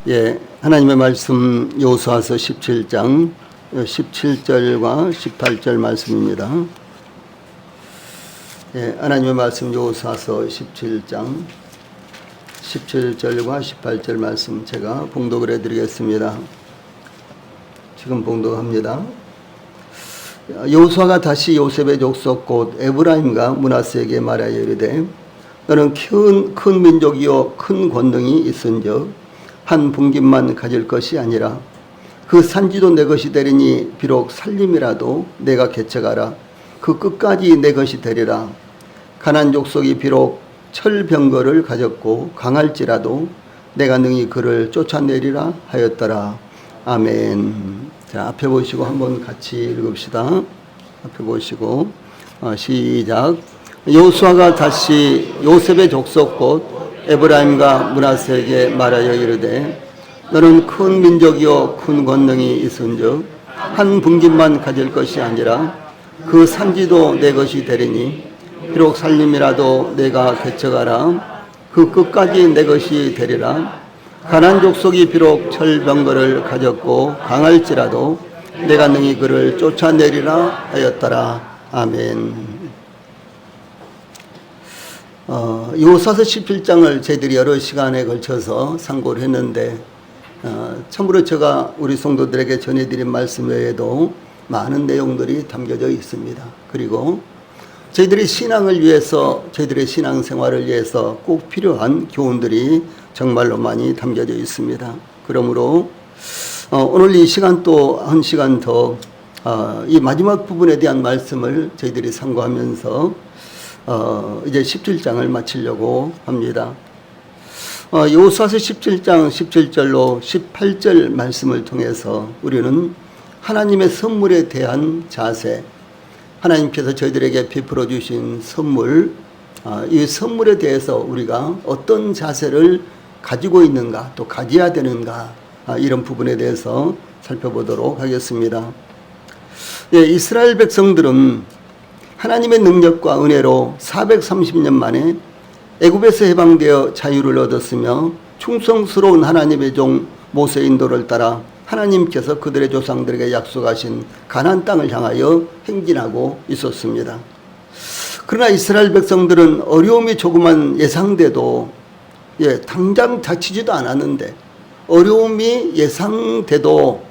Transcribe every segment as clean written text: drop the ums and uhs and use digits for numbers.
예, 하나님의 말씀 여호수아서 17장 17절과 18절 말씀입니다. 예, 하나님의 말씀 여호수아서 17장 17절과 18절 말씀 제가 봉독을 해드리겠습니다. 지금 봉독합니다. 여호수아가 다시 요셉의 족속 곧 에브라임과 므낫세에게 말하여 이르되 너는 큰 민족이요 큰 권능이 있은즉 한 분깃만 가질 것이 아니라 그 산지도 내 것이 되리니 비록 살림이라도 내가 개척하라 그 끝까지 내 것이 되리라. 가나안 족속이 비록 철병거를 가졌고 강할지라도 내가 능히 그를 쫓아내리라 하였더라. 아멘. 자, 앞에 보시고 한번 같이 읽읍시다. 앞에 보시고 시작. 여호수아가 다시 요셉의 족속 곧 에브라임과 므낫세에게 말하여 이르되 너는 큰 민족이요 큰 권능이 있은즉 한 분깃만 가질 것이 아니라 그 산지도 내 것이 되리니 비록 살림이라도 내가 개척하라 그 끝까지 내 것이 되리라. 가나안 족속이 비록 철병거를 가졌고 강할지라도 내가 능히 그를 쫓아내리라 하였더라. 아멘. 여호수아서 17장을 저희들이 여러 시간에 걸쳐서 상고를 했는데 참으로 제가 우리 성도들에게 전해드린 말씀 외에도 많은 내용들이 담겨져 있습니다. 그리고 저희들이 신앙을 위해서 저희들의 신앙생활을 위해서 꼭 필요한 교훈들이 정말로 많이 담겨져 있습니다. 그러므로 오늘 이 시간 또 한 시간 더 이 마지막 부분에 대한 말씀을 저희들이 상고하면서 이제 17장을 마치려고 합니다. 여호수아서 17장 17절로 18절 말씀을 통해서 우리는 하나님의 선물에 대한 자세, 하나님께서 저희들에게 베풀어 주신 선물, 이 선물에 대해서 우리가 어떤 자세를 가지고 있는가, 또 가져야 되는가, 이런 부분에 대해서 살펴보도록 하겠습니다. 예, 이스라엘 백성들은 하나님의 능력과 은혜로 430년 만에 애굽에서 해방되어 자유를 얻었으며 충성스러운 하나님의 종 모세의 인도를 따라 하나님께서 그들의 조상들에게 약속하신 가나안 땅을 향하여 행진하고 있었습니다. 그러나 이스라엘 백성들은 어려움이 조금만 예상돼도 당장 닥치지도 않았는데 어려움이 예상돼도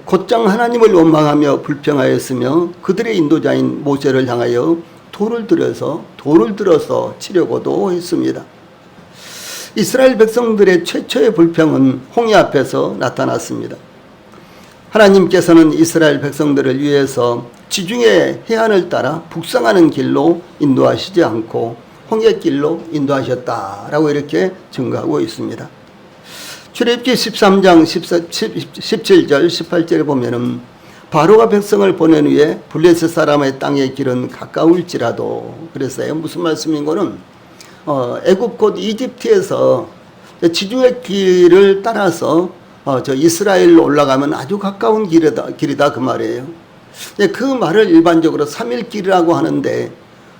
곧장 하나님을 원망하며 불평하였으며 그들의 인도자인 모세를 향하여 돌을 들어서 치려고도 했습니다. 이스라엘 백성들의 최초의 불평은 홍해 앞에서 나타났습니다. 하나님께서는 이스라엘 백성들을 위해서 지중해 해안을 따라 북상하는 길로 인도하시지 않고 홍해길로 인도하셨다라고 이렇게 증거하고 있습니다. 출애굽기 13장 17절 18절에 보면은 바로가 백성을 보낸 후에 블레셋 사람의 땅의 길은 가까울지라도 그랬어요. 무슨 말씀인 거는 애굽 곧 이집트에서 지중해 길을 따라서 저 이스라엘로 올라가면 아주 가까운 길이다 그 말이에요. 그 말을 일반적으로 3일 길이라고 하는데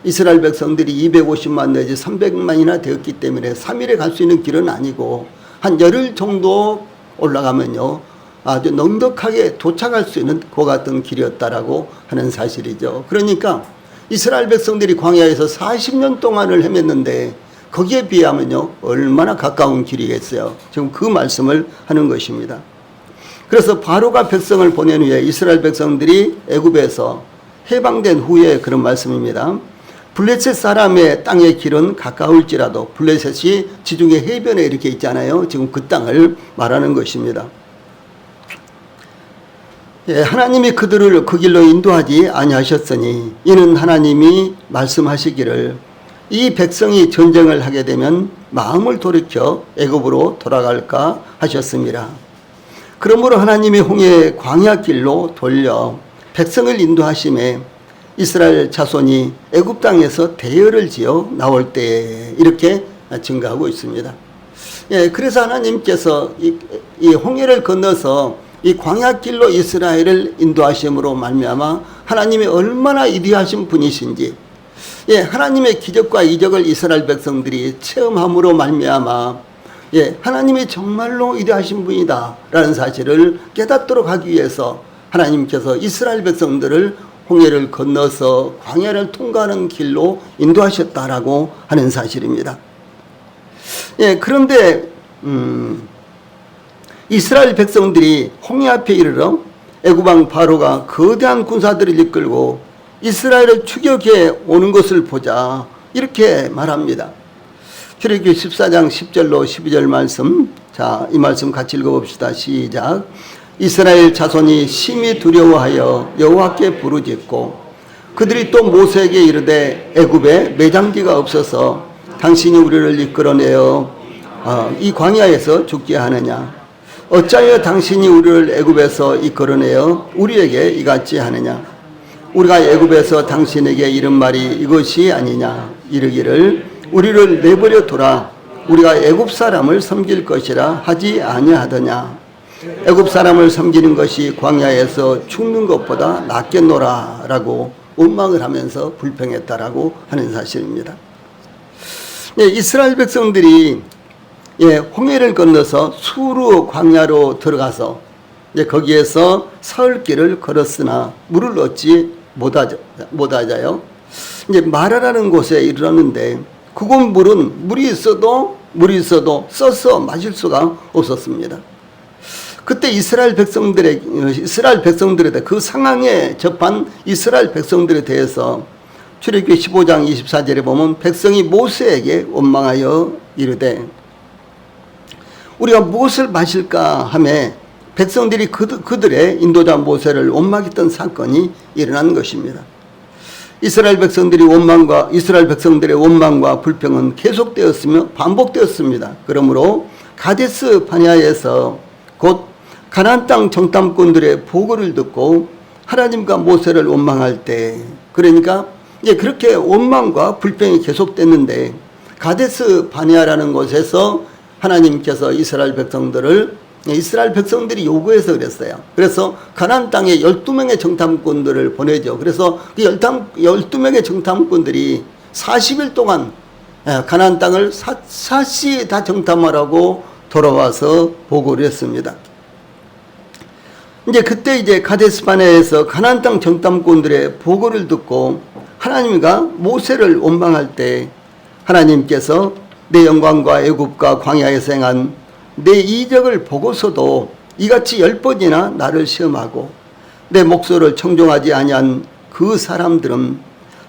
이스라엘 백성들이 250만 내지 300만이나 되었기 때문에 3일에 갈 수 있는 길은 아니고 한 열흘 정도 올라가면요 아주 넉넉하게 도착할 수 있는 그 같은 길이었다라고 하는 사실이죠. 그러니까 이스라엘 백성들이 광야에서 40년 동안을 헤맸는데 거기에 비하면요 얼마나 가까운 길이겠어요. 지금 그 말씀을 하는 것입니다. 그래서 바로가 백성을 보낸 후에 이스라엘 백성들이 애굽에서 해방된 후에 그런 말씀입니다. 블레셋 사람의 땅의 길은 가까울지라도 블레셋이 지중해 해변에 이렇게 있잖아요. 지금 그 땅을 말하는 것입니다. 하나님이 그들을 그 길로 인도하지 아니하셨으니 이는 하나님이 말씀하시기를 이 백성이 전쟁을 하게 되면 마음을 돌이켜 애굽으로 돌아갈까 하셨습니다. 그러므로 하나님이 홍해 광야길로 돌려 백성을 인도하심에 이스라엘 자손이 애굽 땅에서 대열을 지어 나올 때 이렇게 증가하고 있습니다. 그래서 하나님께서 이 홍해를 건너서 이 광야길로 이스라엘을 인도하심으로 말미암아 하나님이 얼마나 위대하신 분이신지 하나님의 기적과 이적을 이스라엘 백성들이 체험함으로 말미암아 예, 하나님이 정말로 위대하신 분이다 라는 사실을 깨닫도록 하기 위해서 하나님께서 이스라엘 백성들을 홍해를 건너서 광야를 통과하는 길로 인도하셨다라고 하는 사실입니다. 예, 그런데 이스라엘 백성들이 홍해 앞에 이르러 애굽왕 바로가 거대한 군사들을 이끌고 이스라엘을 추격해 오는 것을 보자 이렇게 말합니다. 출애굽기 14장 10절로 12절 말씀, 자, 이 말씀 같이 읽어봅시다. 시작. 이스라엘 자손이 심히 두려워하여 여호와께 부르짖고 그들이 또 모세에게 이르되 애굽에 매장지가 없어서 당신이 우리를 이끌어내어 이 광야에서 죽게 하느냐? 어찌하여 당신이 우리를 애굽에서 이끌어내어 우리에게 이같이 하느냐? 우리가 애굽에서 당신에게 이른 말이 이것이 아니냐? 이르기를 우리를 내버려 두라. 우리가 애굽 사람을 섬길 것이라 하지 아니하더냐? 애굽 사람을 섬기는 것이 광야에서 죽는 것보다 낫겠노라 라고 원망을 하면서 불평했다라고 하는 사실입니다. 예, 이스라엘 백성들이 예, 홍해를 건너서 수르 광야로 들어가서 거기에서 사흘 길을 걸었으나 물을 얻지 못하자요. 이제 마라라는 곳에 이르렀는데 그곳 물은 물이 있어도 써서 마실 수가 없었습니다. 그때 이스라엘 백성들에 그 상황에 접한 이스라엘 백성들에 대해서 출애굽기 15장 24절에 보면 백성이 모세에게 원망하여 이르되 우리가 무엇을 마실까 하며 백성들이 그들의 인도자 모세를 원망했던 사건이 일어난 것입니다. 이스라엘 백성들의 원망과 불평은 계속되었으며 반복되었습니다. 그러므로 가데스 바네아에서 곧 가나안 땅 정탐꾼들의 보고를 듣고 하나님과 모세를 원망할 때, 그러니까 그렇게 원망과 불평이 계속됐는데 가데스 바네아라는 곳에서 하나님께서 이스라엘 백성들이 요구해서 그랬어요. 그래서 가나안 땅에 12명의 정탐꾼들을 보내죠. 그래서 그 12명의 정탐꾼들이 40일 동안 가나안 땅을 샅샅이 다 정탐하라고 돌아와서 보고를 했습니다. 그때 가데스 바네아에서 가나안 땅 정탐꾼들의 보고를 듣고 하나님과 모세를 원망할 때 하나님께서 내 영광과 애굽과 광야에서 행한 내 이적을 보고서도 이같이 10번이나 나를 시험하고 내 목소리를 청종하지 아니한 그 사람들은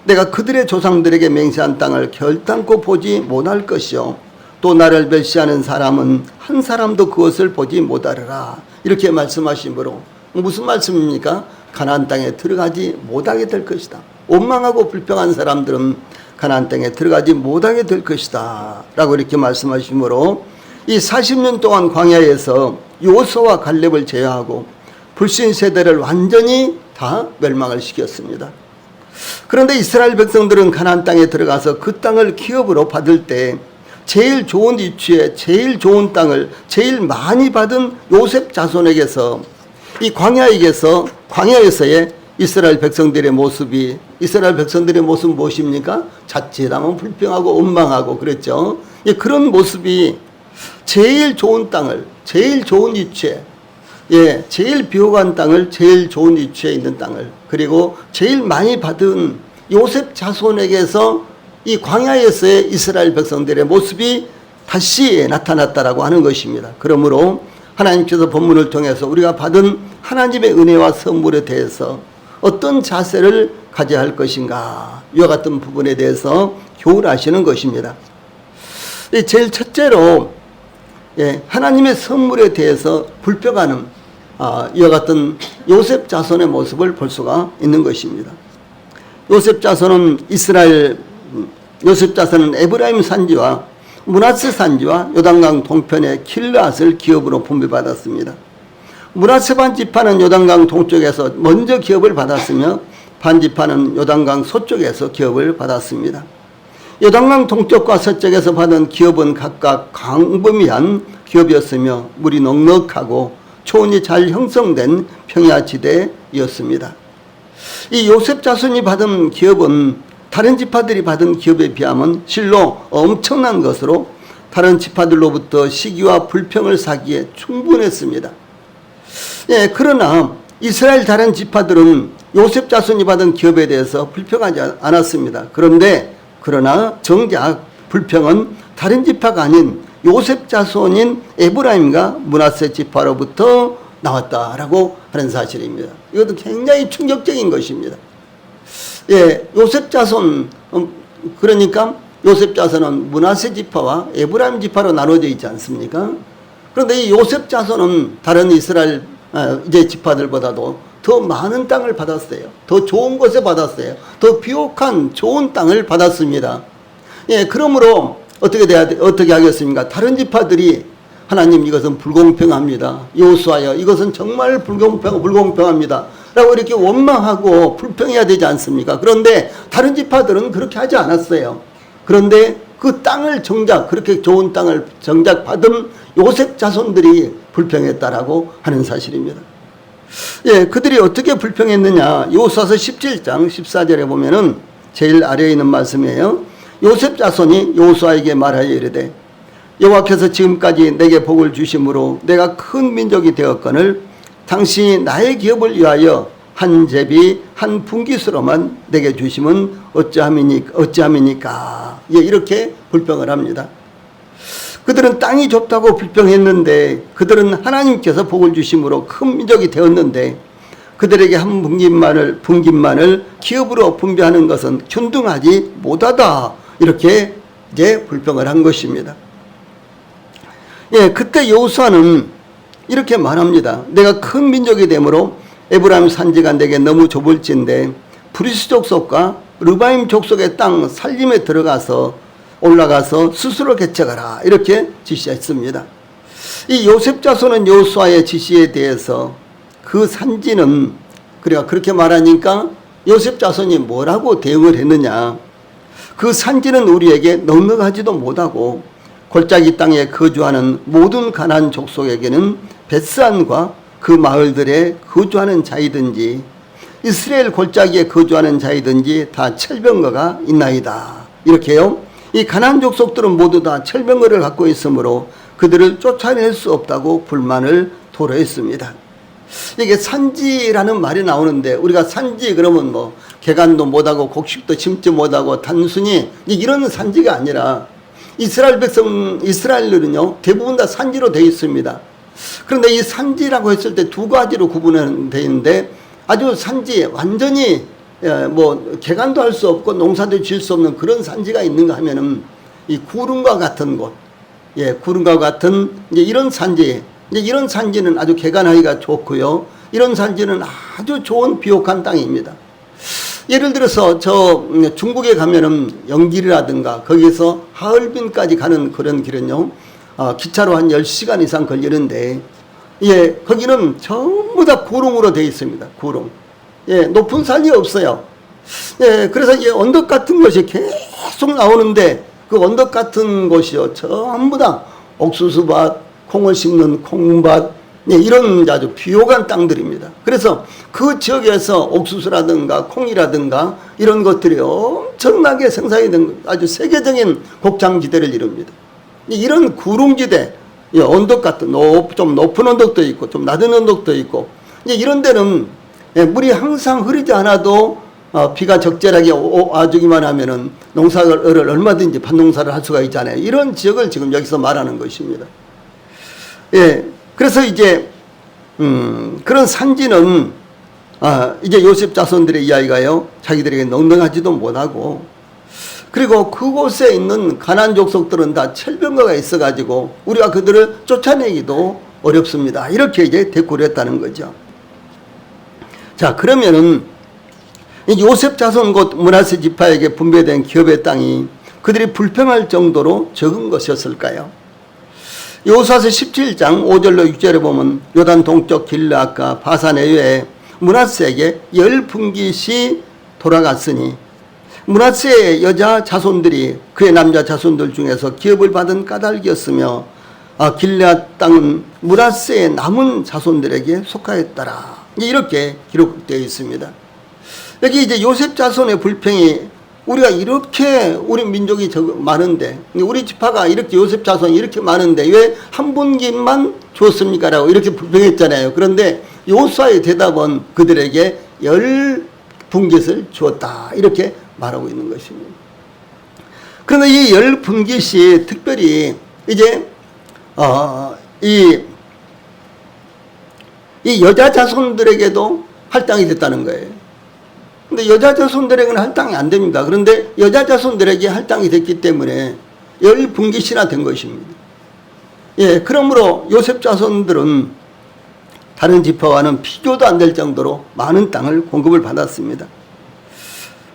내가 그들의 조상들에게 맹세한 땅을 결단코 보지 못할 것이요 또 나를 멸시하는 사람은 한 사람도 그것을 보지 못하리라. 이렇게 말씀하시므로 무슨 말씀입니까? 가나안 땅에 들어가지 못하게 될 것이다. 원망하고 불평한 사람들은 가나안 땅에 들어가지 못하게 될 것이다 라고 이렇게 말씀하시므로 이 40년 동안 광야에서 요수와 갈렙을 제외하고 불신 세대를 완전히 다 멸망을 시켰습니다. 그런데 이스라엘 백성들은 가나안 땅에 들어가서 그 땅을 기업으로 받을 때 제일 좋은 위치에 제일 좋은 땅을 제일 많이 받은 요셉 자손에게서 이 광야에서의 이스라엘 백성들의 모습은 무엇입니까? 자칫하면 불평하고 원망하고 그랬죠. 그런 모습이 제일 좋은 땅을 제일 좋은 위치에 제일 비호감 땅을 제일 좋은 위치에 있는 땅을 그리고 제일 많이 받은 요셉 자손에게서 이 광야에서의 이스라엘 백성들의 모습이 다시 나타났다라고 하는 것입니다. 그러므로 하나님께서 본문을 통해서 우리가 받은 하나님의 은혜와 선물에 대해서 어떤 자세를 가져야 할 것인가 이와 같은 부분에 대해서 교훈하시는 것입니다. 제일 첫째로 하나님의 선물에 대해서 불평하는 이와 같은 요셉 자손의 모습을 볼 수가 있는 것입니다. 요셉 자손은 에브라임 산지와 므낫세 산지와 요단강 동편의 길앗을 기업으로 분배받았습니다. 므낫세 반지파는 요단강 동쪽에서 먼저 기업을 받았으며 반지파는 요단강 서쪽에서 기업을 받았습니다. 요단강 동쪽과 서쪽에서 받은 기업은 각각 광범위한 기업이었으며 물이 넉넉하고 초원이 잘 형성된 평야지대였습니다. 이 요셉 자손이 받은 기업은 다른 지파들이 받은 기업에 비하면 실로 엄청난 것으로 다른 지파들로부터 시기와 불평을 사기에 충분했습니다. 예, 그러나 이스라엘 다른 지파들은 요셉 자손이 받은 기업에 대해서 불평하지 않았습니다. 그러나 정작 불평은 다른 지파가 아닌 요셉 자손인 에브라임과 므낫세 지파로부터 나왔다라고 하는 사실입니다. 이것도 굉장히 충격적인 것입니다. 예, 요셉 자손, 그러니까 요셉 자손은 므낫세 지파와 에브라임 지파로 나눠져 있지 않습니까? 그런데 이 요셉 자손은 다른 이스라엘 이제 지파들보다도 더 많은 땅을 받았어요. 더 좋은 것을 받았어요. 더 비옥한 좋은 땅을 받았습니다. 예, 그러므로 어떻게 하겠습니까? 다른 지파들이 하나님 이것은 불공평합니다. 여호수아여 이것은 정말 불공평합니다. 라고 이렇게 원망하고 불평해야 되지 않습니까? 그런데 다른 지파들은 그렇게 하지 않았어요. 그런데 그 땅을 정작 그렇게 좋은 땅을 정작 받은 요셉 자손들이 불평했다라고 하는 사실입니다. 예, 그들이 어떻게 불평했느냐? 여호수아서 17장 14절에 보면은 제일 아래에 있는 말씀이에요. 요셉 자손이 여호수아에게 말하여 이르되 여호와께서 지금까지 내게 복을 주심으로 내가 큰 민족이 되었거늘 당신이 나의 기업을 위하여 한 제비 한 분깃으로만 내게 주심은 어찌함이니까. 예, 이렇게 불평을 합니다. 그들은 땅이 좁다고 불평했는데 그들은 하나님께서 복을 주심으로 큰 민족이 되었는데 그들에게 한 분깃만을 기업으로 분배하는 것은 균등하지 못하다. 이렇게 이제 불평을 한 것입니다. 예, 그때 여호수아는 이렇게 말합니다. 내가 큰 민족이 되므로 에브라임 산지가 내게 너무 좁을진데 브리스 족속과 르바임 족속의 땅 살림에 올라가서 스스로 개척하라. 이렇게 지시했습니다. 이 요셉 자손은 여호수아의 지시에 대해서 그 산지는 그렇게 말하니까 요셉 자손이 뭐라고 대응을 했느냐? 그 산지는 우리에게 넉넉하지도 못하고 골짜기 땅에 거주하는 모든 가나안 족속에게는 벳산과 그 마을들에 거주하는 자이든지 이스라엘 골짜기에 거주하는 자이든지 다 철병거가 있나이다. 이렇게요. 이 가나안 족속들은 모두 다 철병거를 갖고 있으므로 그들을 쫓아낼 수 없다고 불만을 토로했습니다. 이게 산지라는 말이 나오는데 우리가 산지 그러면 뭐 개간도 못하고 곡식도 심지 못하고 단순히 이런 산지가 아니라 이스라엘들은요 대부분 다 산지로 되어 있습니다. 그런데 이 산지라고 했을 때 두 가지로 구분되어 있는데 아주 산지 완전히 뭐 개간도 할 수 없고 농사도 지을 수 없는 그런 산지가 있는가 하면은 이 구름과 같은 곳, 예, 구름과 같은 이제 이런 산지, 이제 이런 산지는 아주 개간하기가 좋고요. 이런 산지는 아주 좋은 비옥한 땅입니다. 예를 들어서 저 중국에 가면은 영길이라든가 거기서 하얼빈까지 가는 그런 길은요, 기차로 한 10시간 이상 걸리는데, 예, 거기는 전부 다 구름으로 되어 있습니다. 구름. 예, 높은 산이 없어요. 예, 그래서 이 언덕 같은 것이 계속 나오는데 그 언덕 같은 곳이요, 전부 다 옥수수밭, 콩을 심는 콩밭, 예, 이런 아주 비옥한 땅들입니다. 그래서 그 지역에서 옥수수라든가 콩이라든가 이런 것들이 엄청나게 생산이 된 아주 세계적인 곡창지대를 이룹니다. 이런 구릉지대, 예, 언덕 같은 좀 높은 언덕도 있고 좀 낮은 언덕도 있고, 이제 이런 데는 예, 물이 항상 흐르지 않아도 비가 적절하게 와주기만 하면은 농사를 얼마든지 밭농사를 할 수가 있잖아요. 이런 지역을 지금 여기서 말하는 것입니다. 예, 그래서 이제 그런 산지는 이제 요셉 자손들의 이야기가요, 자기들에게 넉넉하지도 못하고, 그리고 그곳에 있는 가나안 족속들은 다 철병거가 있어가지고 우리가 그들을 쫓아내기도 어렵습니다. 이렇게 이제 대꾸를 했다는 거죠. 자, 그러면은 요셉 자손 곧 므낫세 지파에게 분배된 기업의 땅이 그들이 불평할 정도로 적은 것이었을까요? 여호수아서 17장 5절로 6절에 보면 요단 동쪽 길르앗과 바산 에외에 므낫세에게 10분깃이 돌아갔으니 므낫세의 여자 자손들이 그의 남자 자손들 중에서 기업을 받은 까닭이었으며 길르앗 땅은 므낫세의 남은 자손들에게 속하였더라. 이렇게 기록되어 있습니다. 여기 이제 요셉 자손의 불평이 우리가 이렇게 우리 민족이 많은데 우리 지파가 이렇게 요셉 자손이 이렇게 많은데 왜 한 분기만 줬습니까? 라고 이렇게 불평했잖아요. 그런데 요수아의 대답은 그들에게 10분깃을 주었다 이렇게 말하고 있는 것입니다. 그런데 이 10분깃이 특별히 이제 이 여자 자손들에게도 할당이 됐다는 거예요. 근데 여자 자손들에게는 할당이 안 됩니다. 그런데 여자 자손들에게 할당이 됐기 때문에 10분깃이나 된 것입니다. 예, 그러므로 요셉 자손들은 다른 지파와는 비교도 안 될 정도로 많은 땅을 공급을 받았습니다.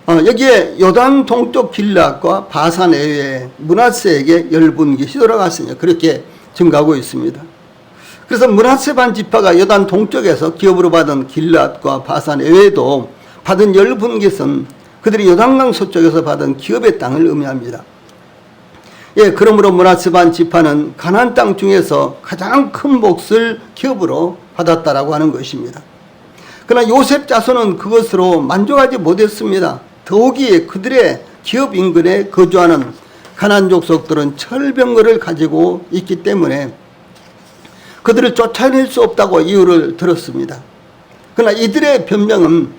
여기에 요단 동쪽 길앗과 바산 에외에 므낫세에게 10분깃이 돌아갔으니 그렇게 증가하고 있습니다. 그래서 므낫세 반 지파가 요단 동쪽에서 기업으로 받은 길앗과 바산 에외에도 받은 10분깃은 그들이 요단강 서쪽에서 받은 기업의 땅을 의미합니다. 예, 그러므로 므낫세 반 지파는 가나안 땅 중에서 가장 큰 몫을 기업으로 받았다라고 하는 것입니다. 그러나 요셉 자손은 그것으로 만족하지 못했습니다. 더욱이 그들의 기업 인근에 거주하는 가나안 족속들은 철병거를 가지고 있기 때문에 그들을 쫓아낼 수 없다고 이유를 들었습니다. 그러나 이들의 변명은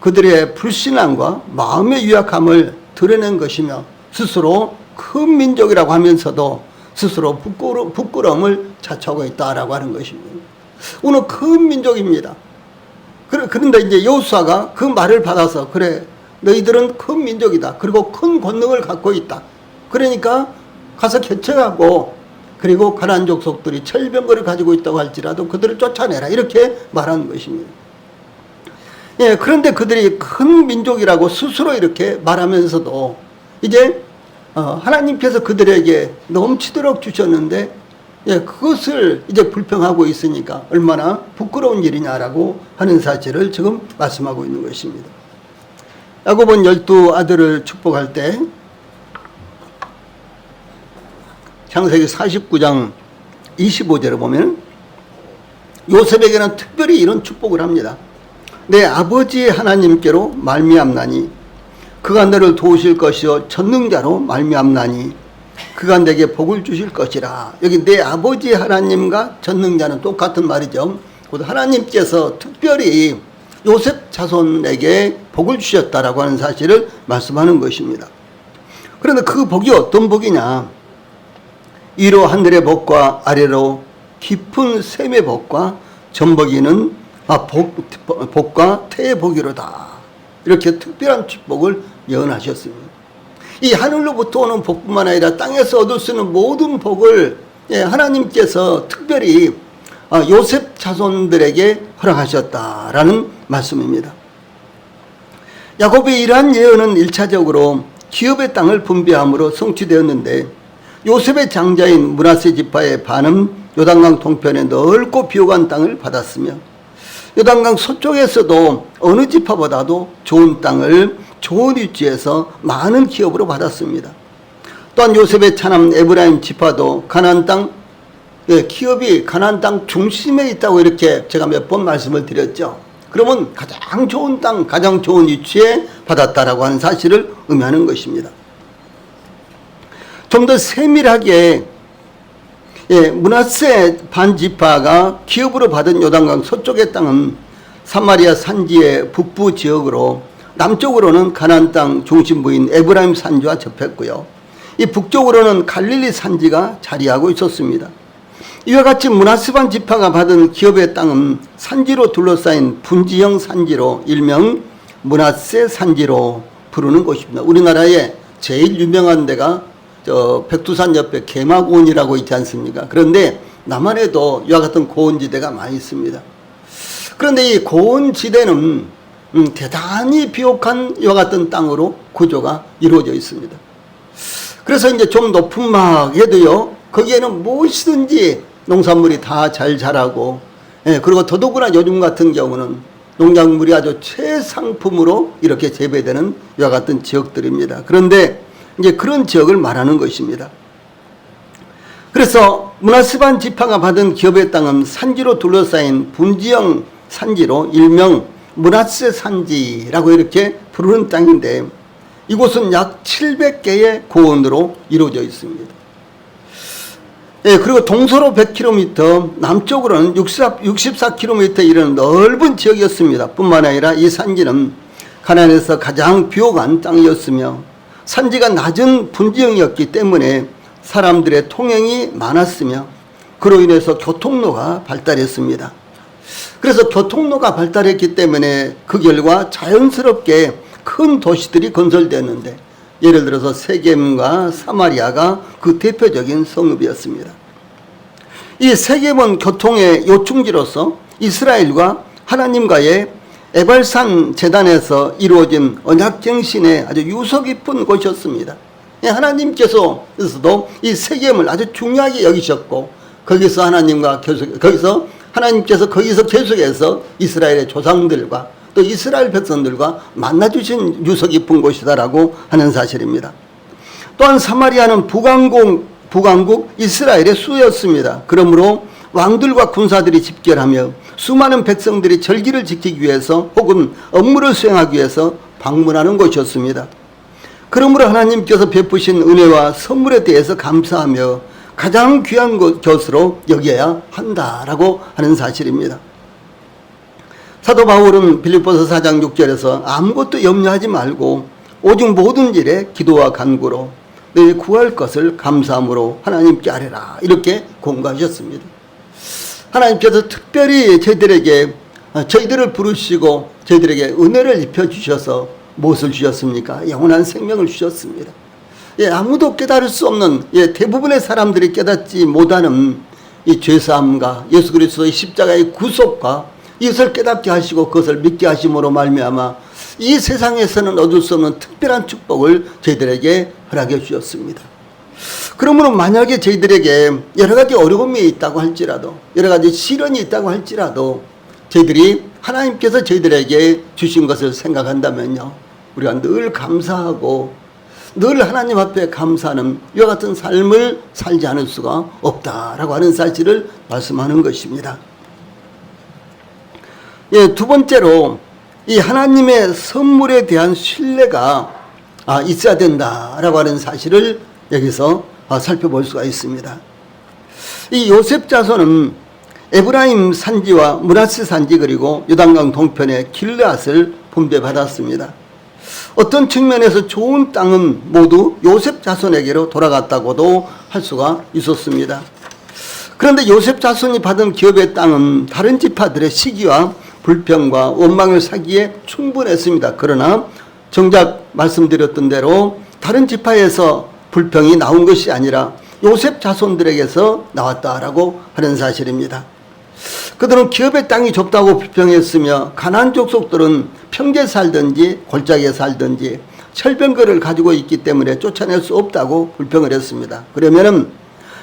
그들의 불신앙과 마음의 유약함을 드러낸 것이며 스스로 큰 민족이라고 하면서도 스스로 부끄러움을 자초하고 있다라고 하는 것입니다. 우리는 큰 민족입니다. 그런데 이제 여호수아가 그 말을 받아서 그래 너희들은 큰 민족이다. 그리고 큰 권능을 갖고 있다. 그러니까 가서 개척하고 그리고 가나안 족속들이 철병거를 가지고 있다고 할지라도 그들을 쫓아내라. 이렇게 말하는 것입니다. 예, 그런데 그들이 큰 민족이라고 스스로 이렇게 말하면서도 이제 하나님께서 그들에게 넘치도록 주셨는데 예, 그것을 이제 불평하고 있으니까 얼마나 부끄러운 일이냐라고 하는 사실을 지금 말씀하고 있는 것입니다. 야곱은 12아들을 축복할 때 창세기 49장 25절에 보면 요셉에게는 특별히 이런 축복을 합니다. 내 아버지 하나님께로 말미암나니 그가 너를 도우실 것이요 전능자로 말미암나니 그가 내게 복을 주실 것이라. 여기 내 아버지 하나님과 전능자는 똑같은 말이죠. 하나님께서 특별히 요셉 자손에게 복을 주셨다라고 하는 사실을 말씀하는 것입니다. 그런데 그 복이 어떤 복이냐? 위로 하늘의 복과 아래로 깊은 샘의 복과 전복이는 복과 태의 복이로다. 이렇게 특별한 축복을 예언하셨습니다. 이 하늘로부터 오는 복뿐만 아니라 땅에서 얻을 수 있는 모든 복을 하나님께서 특별히 요셉 자손들에게 허락하셨다라는 말씀입니다. 야곱의 이러한 예언은 1차적으로 기업의 땅을 분배함으로 성취되었는데 요셉의 장자인 므낫세 지파의 반은 요단강 동편에 넓고 비옥한 땅을 받았으며 요단강 서쪽에서도 어느 지파보다도 좋은 땅을 좋은 위치에서 많은 기업으로 받았습니다. 또한 요셉의 차남 에브라임 지파도 가나안 땅 기업이 가나안 땅 중심에 있다고 이렇게 제가 몇 번 말씀을 드렸죠. 그러면 가장 좋은 땅, 가장 좋은 위치에 받았다라고 하는 사실을 의미하는 것입니다. 좀 더 세밀하게 므낫세 반 지파가 기업으로 받은 요단강 서쪽의 땅은 사마리아 산지의 북부 지역으로 남쪽으로는 가나안 땅 중심부인 에브라임 산지와 접했고요. 이 북쪽으로는 갈릴리 산지가 자리하고 있었습니다. 이와 같이 므낫세 반 지파가 받은 기업의 땅은 산지로 둘러싸인 분지형 산지로 일명 므낫세 산지로 부르는 곳입니다. 우리나라에 제일 유명한 데가 백두산 옆에 개마고원이라고 있지 않습니까? 그런데 남한에도 이와 같은 고원지대가 많이 있습니다. 그런데 이 고원지대는 대단히 비옥한 이와 같은 땅으로 구조가 이루어져 있습니다. 그래서 이제 좀 높은 막에도요, 거기에는 무엇이든지 농산물이 다 잘 자라고, 그리고 더더구나 요즘 같은 경우는 농작물이 아주 최상품으로 이렇게 재배되는 이와 같은 지역들입니다. 그런데 이제 그런 지역을 말하는 것입니다. 그래서 므낫세 반 지파가 받은 기업의 땅은 산지로 둘러싸인 분지형 산지로 일명 므낫세 산지라고 이렇게 부르는 땅인데 이곳은 약 700개의 고원으로 이루어져 있습니다. 예, 그리고 동서로 100km, 남쪽으로는 64km 이르는 넓은 지역이었습니다. 뿐만 아니라 이 산지는 가나안에서 가장 비옥한 땅이었으며 산지가 낮은 분지형이었기 때문에 사람들의 통행이 많았으며 그로 인해서 교통로가 발달했습니다. 그래서 교통로가 발달했기 때문에 그 결과 자연스럽게 큰 도시들이 건설됐는데 예를 들어서 세겜과 사마리아가 그 대표적인 성읍이었습니다. 이 세겜은 교통의 요충지로서 이스라엘과 하나님과의 에발산 제단에서 이루어진 언약갱신의 아주 유서 깊은 곳이었습니다. 하나님께서도 이 세겜을 아주 중요하게 여기셨고 거기서 하나님께서 거기서 계속해서 이스라엘의 조상들과 또 이스라엘 백성들과 만나주신 유서 깊은 곳이다라고 하는 사실입니다. 또한 사마리아는 북왕국 이스라엘의 수였습니다. 그러므로 왕들과 군사들이 집결하며 수많은 백성들이 절기를 지키기 위해서 혹은 업무를 수행하기 위해서 방문하는 곳이었습니다. 그러므로 하나님께서 베푸신 은혜와 선물에 대해서 감사하며 가장 귀한 것으로 여겨야 한다라고 하는 사실입니다. 사도 바울은 빌립보서 4장 6절에서 아무것도 염려하지 말고 오직 모든 일에 기도와 간구로 너희 구할 것을 감사함으로 하나님께 아뢰라 이렇게 공고하셨습니다. 하나님께서 특별히 저희들을 부르시고 저희들에게 은혜를 입혀주셔서 무엇을 주셨습니까? 영원한 생명을 주셨습니다. 아무도 깨달을 수 없는 대부분의 사람들이 깨닫지 못하는 이 죄사함과 예수 그리스도의 십자가의 구속과 이것을 깨닫게 하시고 그것을 믿게 하심으로 말미암아 이 세상에서는 얻을 수 없는 특별한 축복을 저희들에게 허락해 주셨습니다. 그러므로 만약에 저희들에게 여러 가지 어려움이 있다고 할지라도 여러 가지 시련이 있다고 할지라도 저희들이 하나님께서 저희들에게 주신 것을 생각한다면요 우리가 늘 감사하고 늘 하나님 앞에 감사하는 이와 같은 삶을 살지 않을 수가 없다라고 하는 사실을 말씀하는 것입니다. 두 번째로 이 하나님의 선물에 대한 신뢰가 있어야 된다라고 하는 사실을 여기서 살펴볼 수가 있습니다. 이 요셉 자손은 에브라임 산지와 므낫세 산지 그리고 요단강 동편의 길르앗을 분배받았습니다. 어떤 측면에서 좋은 땅은 모두 요셉 자손에게로 돌아갔다고도 할 수가 있었습니다. 그런데 요셉 자손이 받은 기업의 땅은 다른 지파들의 시기와 불평과 원망을 사기에 충분했습니다. 그러나 정작 말씀드렸던 대로 다른 지파에서 불평이 나온 것이 아니라 요셉 자손들에게서 나왔다라고 하는 사실입니다. 그들은 기업의 땅이 좁다고 불평했으며 가나안 족속들은 평지에 살든지 골짜기에 살든지 철병거를 가지고 있기 때문에 쫓아낼 수 없다고 불평을 했습니다. 그러면은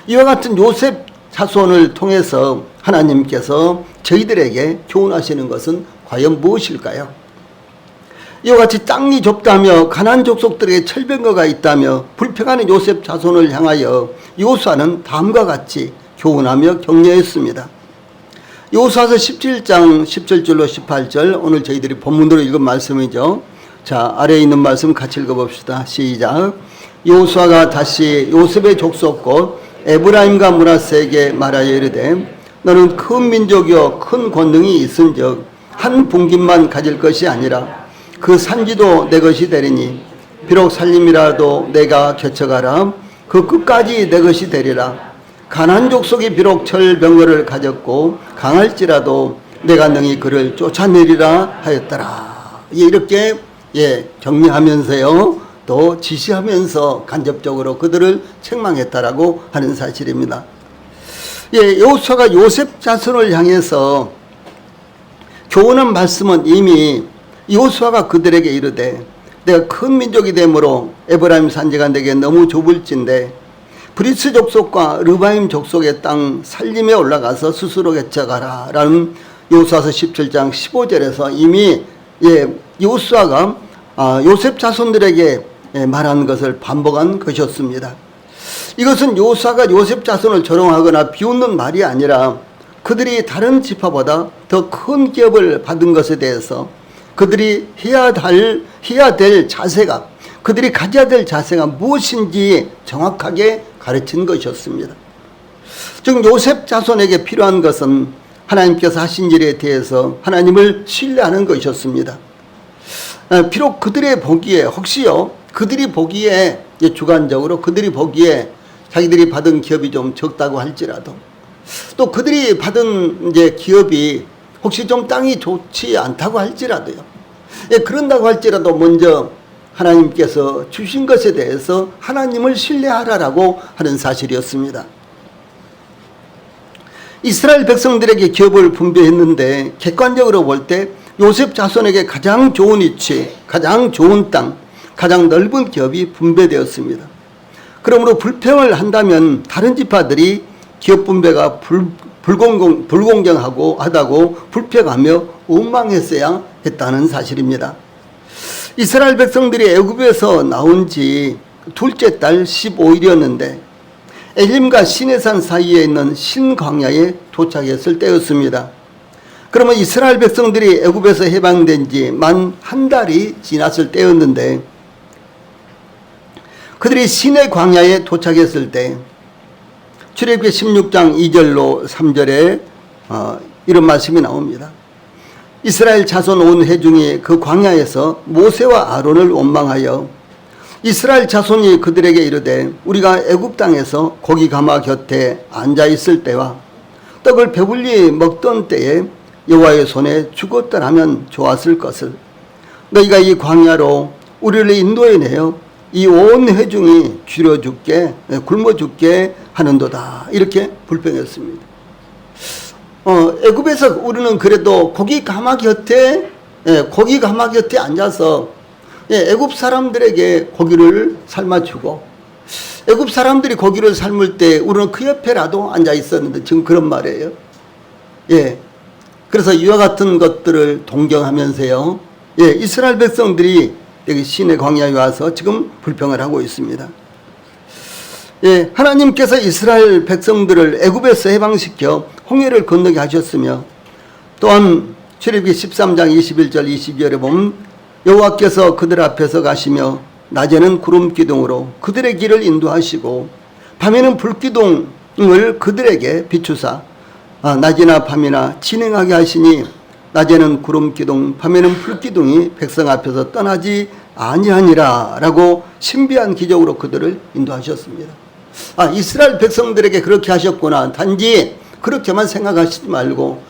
이와 같은 요셉 자손을 통해서 하나님께서 저희들에게 교훈하시는 것은 과연 무엇일까요? 이와 같이 땅이 좁다며 가나안 족속들에게 철병거가 있다며 불평하는 요셉 자손을 향하여 여호수아는 다음과 같이 교훈하며 격려했습니다. 여호수아서 17장 17절로 18절 오늘 저희들이 본문으로 읽은 말씀이죠. 자, 아래에 있는 말씀 같이 읽어봅시다. 시작. 여호수아가 다시 요셉의 족속 곧 에브라임과 므낫세에게 말하여 이르되 너는 큰 민족이요 큰 권능이 있은즉 한 분깃만 가질 것이 아니라 그 산지도 내 것이 되리니 비록 살림이라도 내가 개척하라 그 끝까지 내 것이 되리라. 가나안 족속이 비록 철병거를 가졌고 강할지라도 내가 능히 그를 쫓아내리라 하였더라. 이렇게 격려하면서요 또 지시하면서 간접적으로 그들을 책망했다라고 하는 사실입니다. 여호수아가 요셉 자손을 향해서 교훈한 말씀은 이미 여호수아가 그들에게 이르되 내가 큰 민족이 되므로 에브라임 산지가 내게 너무 좁을진데 브리스 족속과 르바임 족속의 땅 살림에 올라가서 스스로 개척하라 라는 여호수아서 17장 15절에서 이미 여호수아가 요셉 자손들에게 말한 것을 반복한 것이었습니다. 이것은 여호수아가 요셉 자손을 조롱하거나 비웃는 말이 아니라 그들이 다른 지파보다 더 큰 기업을 받은 것에 대해서 그들이 해야 될 자세가 그들이 가져야 될 자세가 무엇인지 정확하게 가르친 것이었습니다. 즉 요셉 자손에게 필요한 것은 하나님께서 하신 일에 대해서 하나님을 신뢰하는 것이었습니다. 비록 그들의 보기에 혹시요 그들이 보기에 주관적으로 그들이 보기에 자기들이 받은 기업이 좀 적다고 할지라도 또 그들이 받은 이제 기업이 혹시 좀 땅이 좋지 않다고 할지라도요. 그런다고 할지라도 먼저 하나님께서 주신 것에 대해서 하나님을 신뢰하라라고 하는 사실이었습니다. 이스라엘 백성들에게 기업을 분배했는데 객관적으로 볼 때 요셉 자손에게 가장 좋은 위치, 가장 좋은 땅, 가장 넓은 기업이 분배되었습니다. 그러므로 불평을 한다면 다른 지파들이 기업 분배가 불공정하고 하다고 불평하며 원망했어야 했다는 사실입니다. 이스라엘 백성들이 애굽에서 나온 지 둘째 달 15일이었는데 엘림과 시내산 사이에 있는 신광야에 도착했을 때였습니다. 그러면 이스라엘 백성들이 애굽에서 해방된 지 만 한 달이 지났을 때였는데 그들이 시내 광야에 도착했을 때 출애굽기 16장 2절로 3절에 이런 말씀이 나옵니다. 이스라엘 자손 온 회중이 그 광야에서 모세와 아론을 원망하여 이스라엘 자손이 그들에게 이르되 우리가 애굽 땅에서 고기 가마 곁에 앉아 있을 때와 떡을 배불리 먹던 때에 여호와의 손에 죽었더라면 좋았을 것을 너희가 이 광야로 우리를 인도해 내어 이 온 회중이 줄여 죽게 굶어 죽게 하는도다 이렇게 불평했습니다. 애굽에서 우리는 그래도 고기 가마 곁에 앉아서 애굽 사람들에게 고기를 삶아주고 애굽 사람들이 고기를 삶을 때 우리는 그 옆에라도 앉아 있었는데 지금 그런 말이에요. 그래서 이와 같은 것들을 동경하면서요. 이스라엘 백성들이 여기 시내 광야에 와서 지금 불평을 하고 있습니다. 하나님께서 이스라엘 백성들을 애굽에서 해방시켜 홍해를 건너게 하셨으며 또한 출애굽기 13장 21절 22절에 보면 여호와께서 그들 앞에서 가시며 낮에는 구름 기둥으로 그들의 길을 인도하시고 밤에는 불기둥을 그들에게 비추사 낮이나 밤이나 진행하게 하시니 낮에는 구름 기둥 밤에는 불기둥이 백성 앞에서 떠나지 아니하니라 라고 신비한 기적으로 그들을 인도하셨습니다. 이스라엘 백성들에게 그렇게 하셨구나. 단지 그렇게만 생각하시지 말고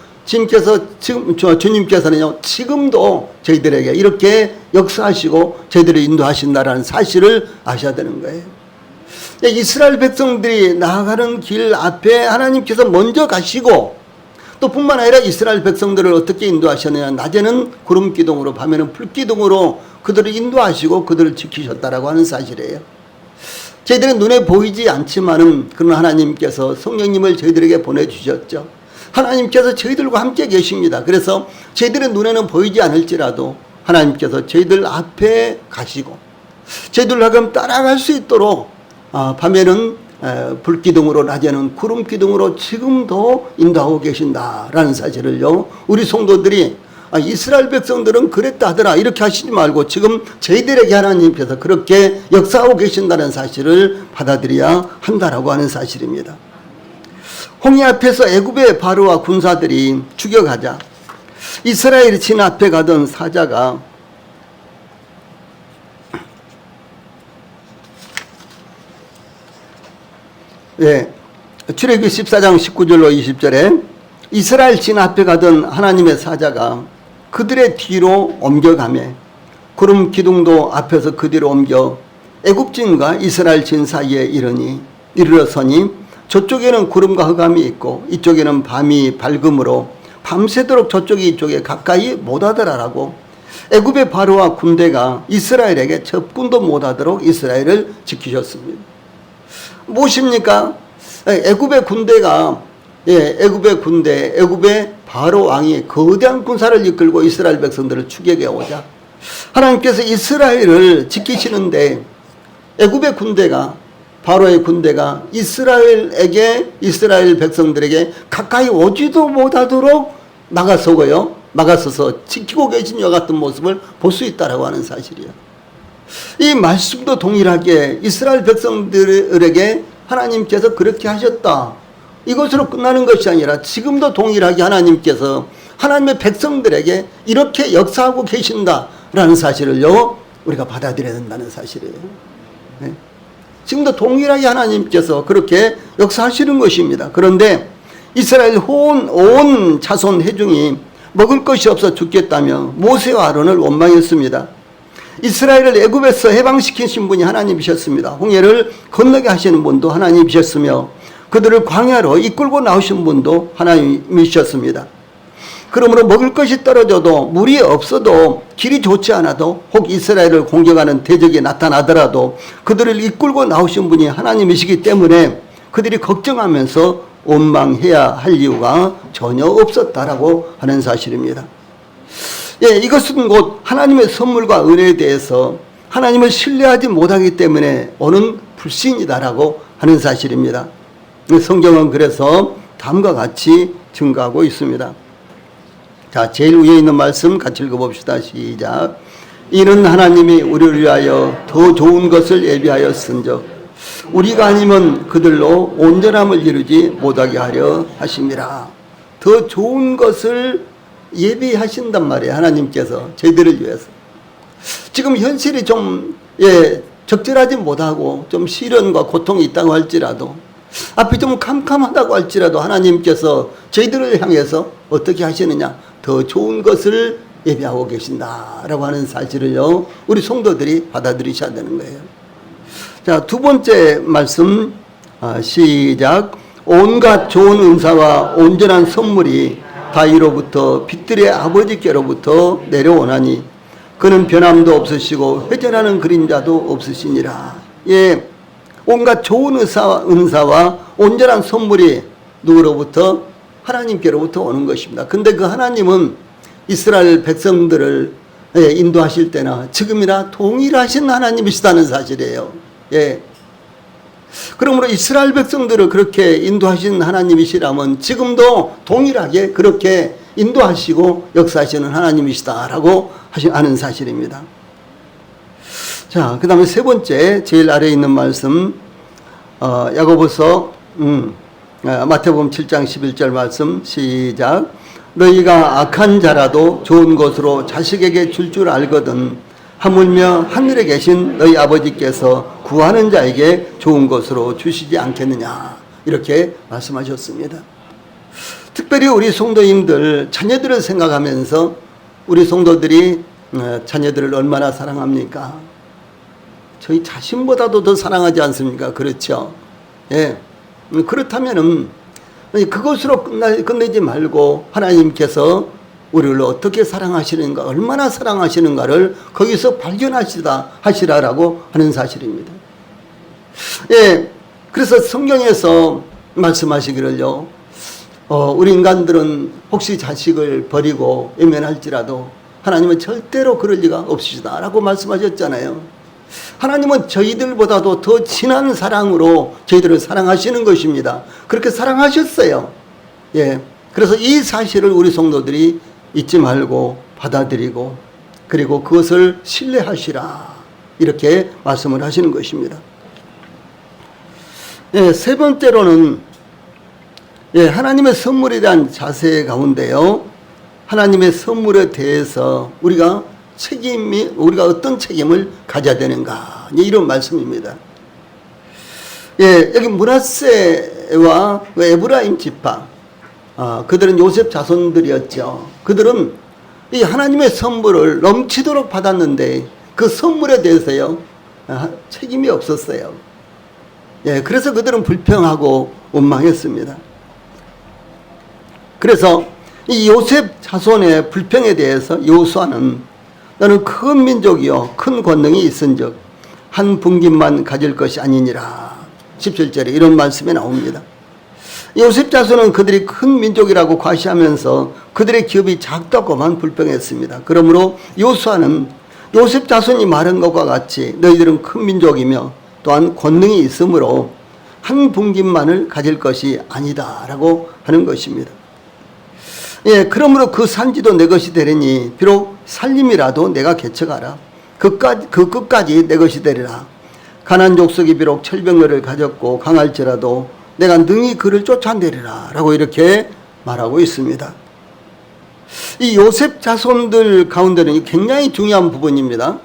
주님께서는요 지금도 저희들에게 이렇게 역사하시고 저희들을 인도하신다라는 사실을 아셔야 되는 거예요. 이스라엘 백성들이 나아가는 길 앞에 하나님께서 먼저 가시고 또 뿐만 아니라 이스라엘 백성들을 어떻게 인도하셨느냐. 낮에는 구름 기둥으로 밤에는 불 기둥으로 그들을 인도하시고 그들을 지키셨다라고 하는 사실이에요. 저희들은 눈에 보이지 않지만은 그런 하나님께서 성령님을 저희들에게 보내주셨죠. 하나님께서 저희들과 함께 계십니다. 그래서 저희들의 눈에는 보이지 않을지라도 하나님께서 저희들 앞에 가시고 저희들 하금 따라갈 수 있도록 밤에는 불기둥으로 낮에는 구름기둥으로 지금도 인도하고 계신다라는 사실을요 우리 성도들이 이스라엘 백성들은 그랬다 하더라 이렇게 하시지 말고 지금 저희들에게 하나님께서 그렇게 역사하고 계신다는 사실을 받아들여야 한다라고 하는 사실입니다. 홍해 앞에서 애굽의 바로와 군사들이 죽여가자 이스라엘이 진 앞에 가던 사자가 출애굽기 14장 19절로 20절에 이스라엘 진 앞에 가던 하나님의 사자가 그들의 뒤로 옮겨가매 구름 기둥도 앞에서 그 뒤로 옮겨 애굽진과 이스라엘 진 사이에 이르러서니 저쪽에는 구름과 흑암이 있고 이쪽에는 밤이 밝음으로 밤새도록 저쪽이 이쪽에 가까이 못하더라라고 애굽의 바로와 군대가 이스라엘에게 접근도 못하도록 이스라엘을 지키셨습니다. 무엇입니까? 애굽의 군대가 애굽의 바로 왕이 거대한 군사를 이끌고 이스라엘 백성들을 추격해 오자 하나님께서 이스라엘을 지키시는데 애굽의 군대가 바로의 군대가 이스라엘 백성들에게 가까이 오지도 못하도록 막아서서 지키고 계신 이와 같은 모습을 볼 수 있다라고 하는 사실이에요. 이 말씀도 동일하게 이스라엘 백성들에게 하나님께서 그렇게 하셨다. 이것으로 끝나는 것이 아니라 지금도 동일하게 하나님께서 하나님의 백성들에게 이렇게 역사하고 계신다라는 사실을요, 우리가 받아들여야 된다는 사실이에요. 네. 지금도 동일하게 하나님께서 그렇게 역사하시는 것입니다. 그런데 이스라엘 온 자손 회중이 먹을 것이 없어 죽겠다며 모세와 아론을 원망했습니다. 이스라엘을 애굽에서 해방시키신 분이 하나님이셨습니다. 홍해를 건너게 하시는 분도 하나님이셨으며 그들을 광야로 이끌고 나오신 분도 하나님이셨습니다. 그러므로 먹을 것이 떨어져도 물이 없어도 길이 좋지 않아도 혹 이스라엘을 공격하는 대적이 나타나더라도 그들을 이끌고 나오신 분이 하나님이시기 때문에 그들이 걱정하면서 원망해야 할 이유가 전혀 없었다라고 하는 사실입니다. 예, 이것은 곧 하나님의 선물과 은혜에 대해서 하나님을 신뢰하지 못하기 때문에 오는 불신이다라고 하는 사실입니다. 성경은 그래서 다음과 같이 증거하고 있습니다. 자, 제일 위에 있는 말씀 같이 읽어봅시다. 시작. 이는 하나님이 우리를 위하여 더 좋은 것을 예비하였은즉 우리가 아니면 그들로 온전함을 이루지 못하게 하려 하심이라. 더 좋은 것을 예비하신단 말이에요. 하나님께서 저희들을 위해서. 지금 현실이 좀 적절하지 못하고 좀 시련과 고통이 있다고 할지라도 앞이 좀 캄캄하다고 할지라도 하나님께서 저희들을 향해서 어떻게 하시느냐, 더 좋은 것을 예비하고 계신다라고 하는 사실을요, 우리 성도들이 받아들이셔야 되는 거예요. 자, 두 번째 말씀 시작. 온갖 좋은 은사와 온전한 선물이 다이로부터 빛들의 아버지께로부터 내려오나니 그는 변함도 없으시고 회전하는 그림자도 없으시니라. 예, 온갖 좋은 은사와 온전한 선물이 누구로부터? 하나님께로부터 오는 것입니다. 근데 그 하나님은 이스라엘 백성들을 인도하실 때나 지금이나 동일하신 하나님이시다는 사실이에요. 예. 그러므로 이스라엘 백성들을 그렇게 인도하신 하나님이시라면 지금도 동일하게 그렇게 인도하시고 역사하시는 하나님이시다라고 하는 사실입니다. 자, 그 다음에 세 번째, 제일 아래에 있는 말씀, 야고보서, 마태복음 7장 11절 말씀, 시작. 너희가 악한 자라도 좋은 것으로 자식에게 줄 알거든 하물며 하늘에 계신 너희 아버지께서 구하는 자에게 좋은 것으로 주시지 않겠느냐. 이렇게 말씀하셨습니다. 특별히 우리 성도님들, 자녀들을 생각하면서 우리 성도들이 자녀들을 얼마나 사랑합니까? 저희 자신보다도 더 사랑하지 않습니까? 그렇죠? 예. 그렇다면은 그것으로 끝내지 말고 하나님께서 우리를 어떻게 사랑하시는가, 얼마나 사랑하시는가를 거기서 하시라라고 하는 사실입니다. 예. 그래서 성경에서 말씀하시기를요, 우리 인간들은 혹시 자식을 버리고 외면할지라도 하나님은 절대로 그럴 리가 없으시다라고 말씀하셨잖아요. 하나님은 저희들보다도 더 진한 사랑으로 저희들을 사랑하시는 것입니다. 그렇게 사랑하셨어요. 예. 그래서 이 사실을 우리 성도들이 잊지 말고 받아들이고 그리고 그것을 신뢰하시라. 이렇게 말씀을 하시는 것입니다. 예, 세 번째로는 하나님의 선물에 대한 자세 가운데요, 하나님의 선물에 대해서 우리가 어떤 책임을 가져야 되는가, 이런 말씀입니다. 예, 여기 므낫세와 에브라임 지파, 그들은 요셉 자손들이었죠. 그들은 이 하나님의 선물을 넘치도록 받았는데 그 선물에 대해서요, 책임이 없었어요. 예, 그래서 그들은 불평하고 원망했습니다. 그래서 이 요셉 자손의 불평에 대해서 여호수아는 너는 큰 민족이요 큰 권능이 있은즉 한 분깃만 가질 것이 아니니라. 17절에 이런 말씀이 나옵니다. 요셉 자손은 그들이 큰 민족이라고 과시하면서 그들의 기업이 작다고만 불평했습니다. 그러므로 여호수아는 요셉 자손이 말한 것과 같이 너희들은 큰 민족이며 또한 권능이 있으므로 한 분깃만을 가질 것이 아니다라고 하는 것입니다. 예, 그러므로 그 산지도 내 것이 되리니 비록 살림이라도 내가 개척하라. 그 끝까지 내 것이 되리라. 가나안 족속이 비록 철병거를 가졌고 강할지라도 내가 능히 그를 쫓아내리라 라고 이렇게 말하고 있습니다. 이 요셉 자손들 가운데는 굉장히 중요한 부분입니다.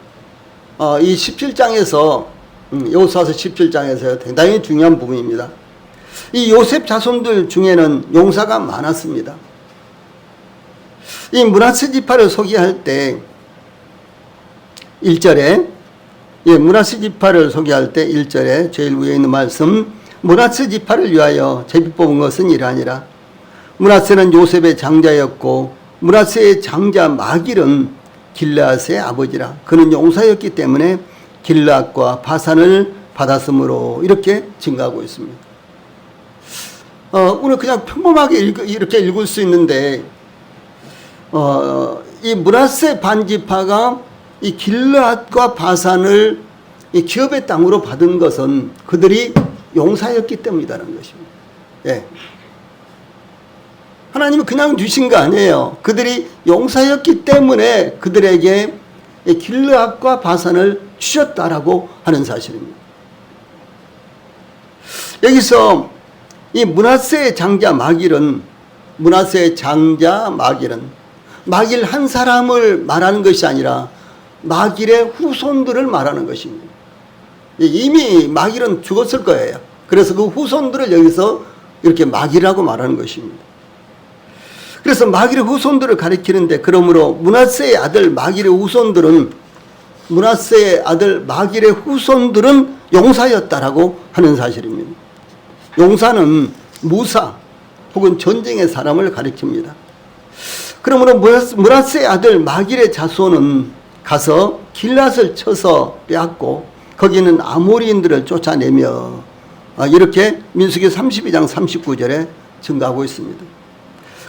이 17장에서 여호수아서 17장에서 대단히 중요한 부분입니다. 이 요셉 자손들 중에는 용사가 많았습니다. 이 므낫세 지파를 소개할 때 1절에 므낫세 지파를 소개할 때 1절에 제일 위에 있는 말씀, 므낫세 지파를 위하여 제비 뽑은 것은 이러하니라. 므낫세는 요셉의 장자였고 므낫세의 장자 마길은 길르앗의 아버지라. 그는 용사였기 때문에 길르앗과 바산을 받았으므로 이렇게 증가하고 있습니다. 오늘 그냥 평범하게 이렇게 읽을 수 있는데 이 므낫세 반지파가 이 길르앗과 바산을 이 기업의 땅으로 받은 것은 그들이 용사였기 때문이라는 것입니다. 예. 하나님은 그냥 주신 거 아니에요. 그들이 용사였기 때문에 그들에게 길르앗과 바산을 주셨다라고 하는 사실입니다. 여기서 이 므낫세의 장자 마길은 마길 한 사람을 말하는 것이 아니라 마길의 후손들을 말하는 것입니다. 이미 마길은 죽었을 거예요. 그래서 그 후손들을 여기서 이렇게 마길이라고 말하는 것입니다. 그래서 마길의 후손들을 가리키는데, 그러므로 므낫세의 아들 마길의 후손들은 용사였다라고 하는 사실입니다. 용사는 무사 혹은 전쟁의 사람을 가리킵니다. 그러므로 므낫세의 아들 마길의 자손은 가서 길앗을 쳐서 빼앗고 거기는 아모리인들을 쫓아내며 이렇게 민수기 32장 39절에 증가하고 있습니다.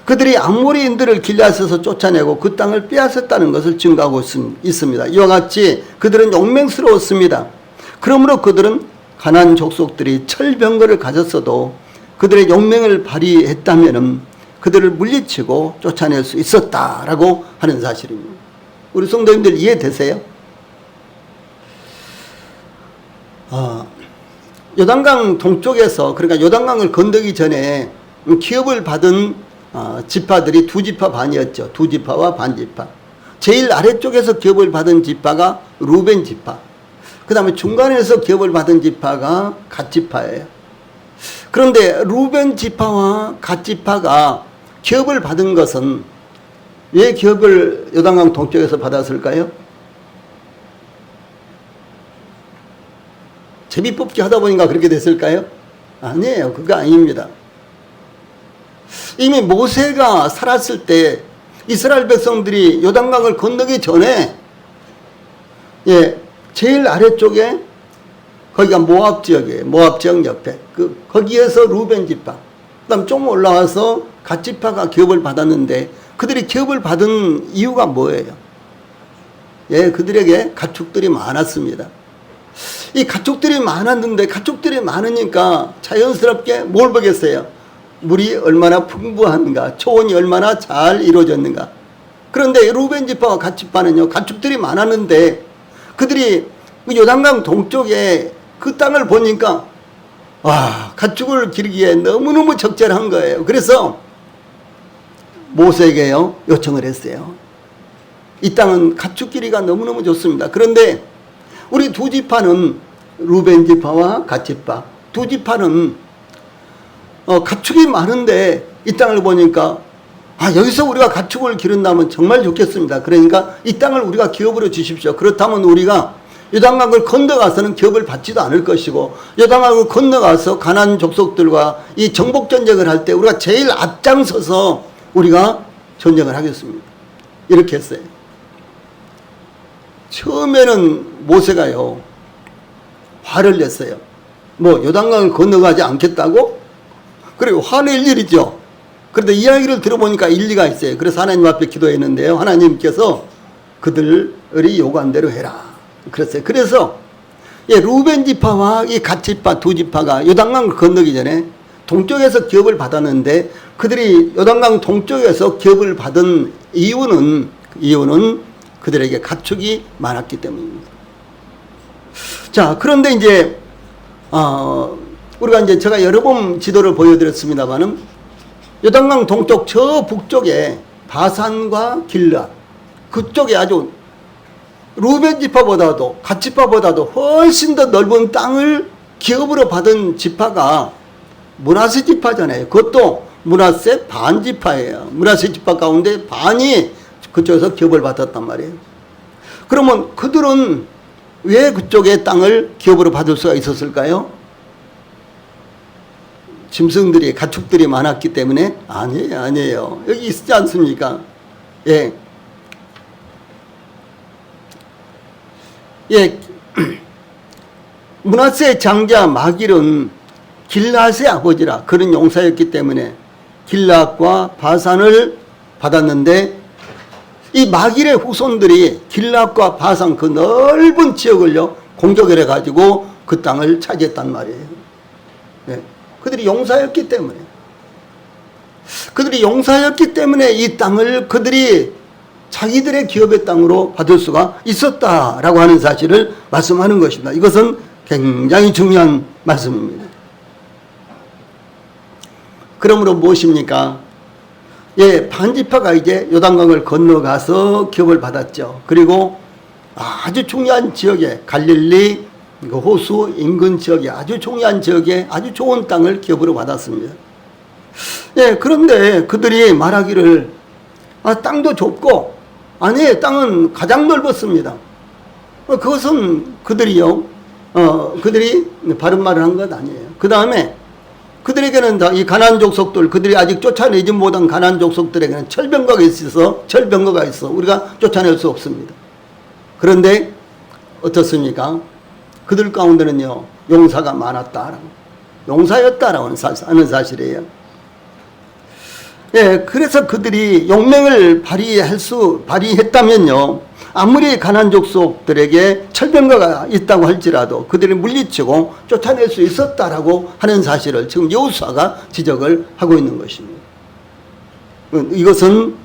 그들이 아모리인들을 길앗에서 쫓아내고 그 땅을 빼앗았다는 것을 증가하고 있습니다. 이와 같이 그들은 용맹스러웠습니다. 그러므로 그들은 가나안 족속들이 철병거를 가졌어도 그들의 용맹을 발휘했다면 그들을 물리치고 쫓아낼 수 있었다라고 하는 사실입니다. 우리 성도님들 이해되세요? 요단강 동쪽에서, 그러니까 요단강을 건너기 전에 기업을 받은 지파들이 두 지파 반이었죠. 두 지파와 반지파. 제일 아래쪽에서 기업을 받은 지파가 루벤 지파. 그 다음에 중간에서 기업을 받은 지파가 갓 지파예요. 그런데 루벤 지파와 갓 지파가 기업을 받은 것은 왜 기업을 요단강 동쪽에서 받았을까요? 제비뽑기 하다 보니까 그렇게 됐을까요? 아니에요. 그거 아닙니다. 이미 모세가 살았을 때 이스라엘 백성들이 요단강을 건너기 전에 제일 아래쪽에 거기가 모압 지역이에요. 모압 지역 옆에 거기에서 루벤 지파, 그다음 좀 올라와서 갓 지파가 기업을 받았는데 그들이 기업을 받은 이유가 뭐예요? 그들에게 가축들이 많았습니다. 이 가축들이 많았는데 가축들이 많으니까 자연스럽게 뭘 보겠어요? 물이 얼마나 풍부한가, 초원이 얼마나 잘 이루어졌는가. 그런데 루벤 지파와 갓 지파는요, 가축들이 많았는데 그들이 요단강 동쪽에 그 땅을 보니까 가축을 기르기에 너무너무 적절한 거예요. 그래서 모세에게요 요청을 했어요. 이 땅은 가축 기르기가 너무너무 좋습니다. 그런데 우리 두 지파는, 루벤 지파와 갓 지파 두 지파는 가축이 많은데 이 땅을 보니까 여기서 우리가 가축을 기른다면 정말 좋겠습니다. 그러니까 이 땅을 우리가 기업으로 주십시오. 그렇다면 우리가 요단강을 건너가서는 기업을 받지도 않을 것이고, 요단강을 건너가서 가나안 족속들과 이 정복 전쟁을 할 때 우리가 제일 앞장서서 우리가 전쟁을 하겠습니다. 이렇게 했어요. 처음에는 모세가요 화를 냈어요. 요단강을 건너가지 않겠다고? 그리고 화낼 일이죠. 그런데 이야기를 들어보니까 일리가 있어요. 그래서 하나님 앞에 기도했는데요, 하나님께서 그들이 요구한 대로 해라 그랬어요. 그래서 루벤 지파와 이 갓 지파 두 지파가 요단강을 건너기 전에 동쪽에서 기업을 받았는데, 그들이 요단강 동쪽에서 기업을 받은 이유는 그들에게 가축이 많았기 때문입니다. 자, 그런데 이제 우리가 이제 제가 여러 번 지도를 보여드렸습니다만은 요단강 동쪽 저 북쪽에 바산과 길르앗 그쪽에 아주 루벤 지파보다도 갓 지파보다도 훨씬 더 넓은 땅을 기업으로 받은 지파가 므낫세 지파잖아요. 그것도 므낫세 반 지파예요. 므낫세 지파 가운데 반이 그쪽에서 기업을 받았단 말이에요. 그러면 그들은 왜 그쪽의 땅을 기업으로 받을 수가 있었을까요? 짐승들이 가축들이 많았기 때문에? 아니에요. 여기 있지 않습니까? 예. 예. 므낫세 장자 마길은 길앗의 아버지라 그런 용사였기 때문에 길앗과 바산을 받았는데 이 마길의 후손들이 길앗과 바산 그 넓은 지역을요 공격을 해가지고 그 땅을 차지했단 말이에요. 네. 그들이 용사였기 때문에 이 땅을 그들이 자기들의 기업의 땅으로 받을 수가 있었다라고 하는 사실을 말씀하는 것입니다. 이것은 굉장히 중요한 말씀입니다. 그러므로 무엇입니까? 예, 반지파가 이제 요단강을 건너가서 기업을 받았죠. 그리고 아주 중요한 지역에 갈릴리 그 호수 인근 지역에 아주 중요한 지역에 아주 좋은 땅을 기업으로 받았습니다. 예, 그런데 그들이 말하기를 땅도 좁고 아니 땅은 가장 넓었습니다. 그것은 그들이 바른 말을 한 것 아니에요. 그 다음에 그들에게는 이 가나안 족속들 그들이 아직 쫓아내지 못한 가나안 족속들에게는 철병거가 있어 우리가 쫓아낼 수 없습니다. 그런데 어떻습니까? 그들 가운데는요 용사가 많았다, 용사였다라고 하는 사실이에요. 예, 그래서 그들이 용맹을 발휘했다면요 아무리 가나안 족속들에게 철병거가 있다고 할지라도 그들을 물리치고 쫓아낼 수 있었다라고 하는 사실을 지금 여호수아가 지적을 하고 있는 것입니다. 이것은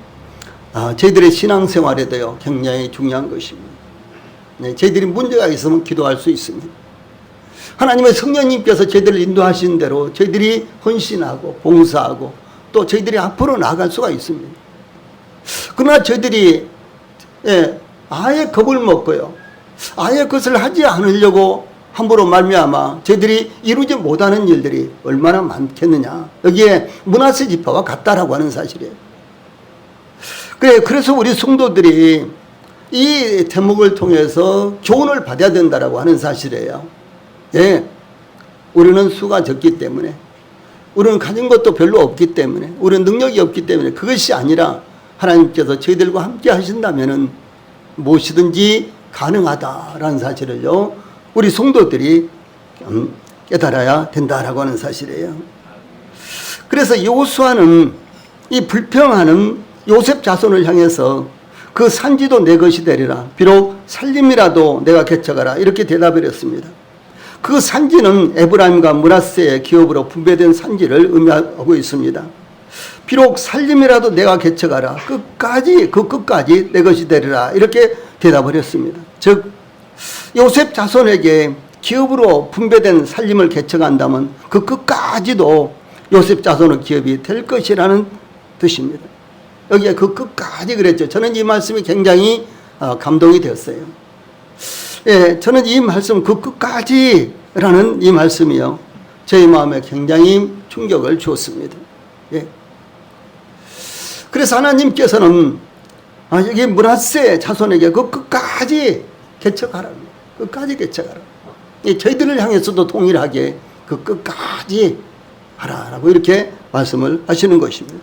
저희들의 신앙생활에도요 굉장히 중요한 것입니다. 네, 저희들이 문제가 있으면 기도할 수 있습니다. 하나님의 성령님께서 저희들을 인도하신 대로 저희들이 헌신하고 봉사하고 또 저희들이 앞으로 나아갈 수가 있습니다. 그러나 저희들이 아예 겁을 먹고요 아예 그것을 하지 않으려고 함부로 말미암아 저희들이 이루지 못하는 일들이 얼마나 많겠느냐. 여기에 므낫세 지파와 같다라고 하는 사실이에요. 그래서 우리 성도들이 이 대목을 통해서 교훈을 받아야 된다라고 하는 사실이에요. 예, 우리는 수가 적기 때문에 우리는 가진 것도 별로 없기 때문에 우리는 능력이 없기 때문에 그것이 아니라 하나님께서 저희들과 함께 하신다면은 무엇이든지 가능하다라는 사실을요 우리 성도들이 깨달아야 된다라고 하는 사실이에요. 그래서 여호수아는 이 불평하는 요셉 자손을 향해서 그 산지도 내 것이 되리라 비록 살림이라도 내가 개척하라 이렇게 대답을 했습니다. 그 산지는 에브라임과 므낫세의 기업으로 분배된 산지를 의미하고 있습니다. 비록 살림이라도 내가 개척하라 끝까지 내 것이 되리라 이렇게 대답을 했습니다. 즉 요셉 자손에게 기업으로 분배된 살림을 개척한다면 그 끝까지도 요셉 자손의 기업이 될 것이라는 뜻입니다. 여기에 그 끝까지 그랬죠. 저는 이 말씀이 굉장히 감동이 되었어요. 예, 저는 이 말씀 그 끝까지라는 이 말씀이요 제 마음에 굉장히 충격을 주었습니다. 예. 그래서 하나님께서는 여기 므낫세 자손에게 그 끝까지 개척하라. 끝까지 개척하라. 저희들을 향해서도 동일하게 그 끝까지 하라라고 이렇게 말씀을 하시는 것입니다.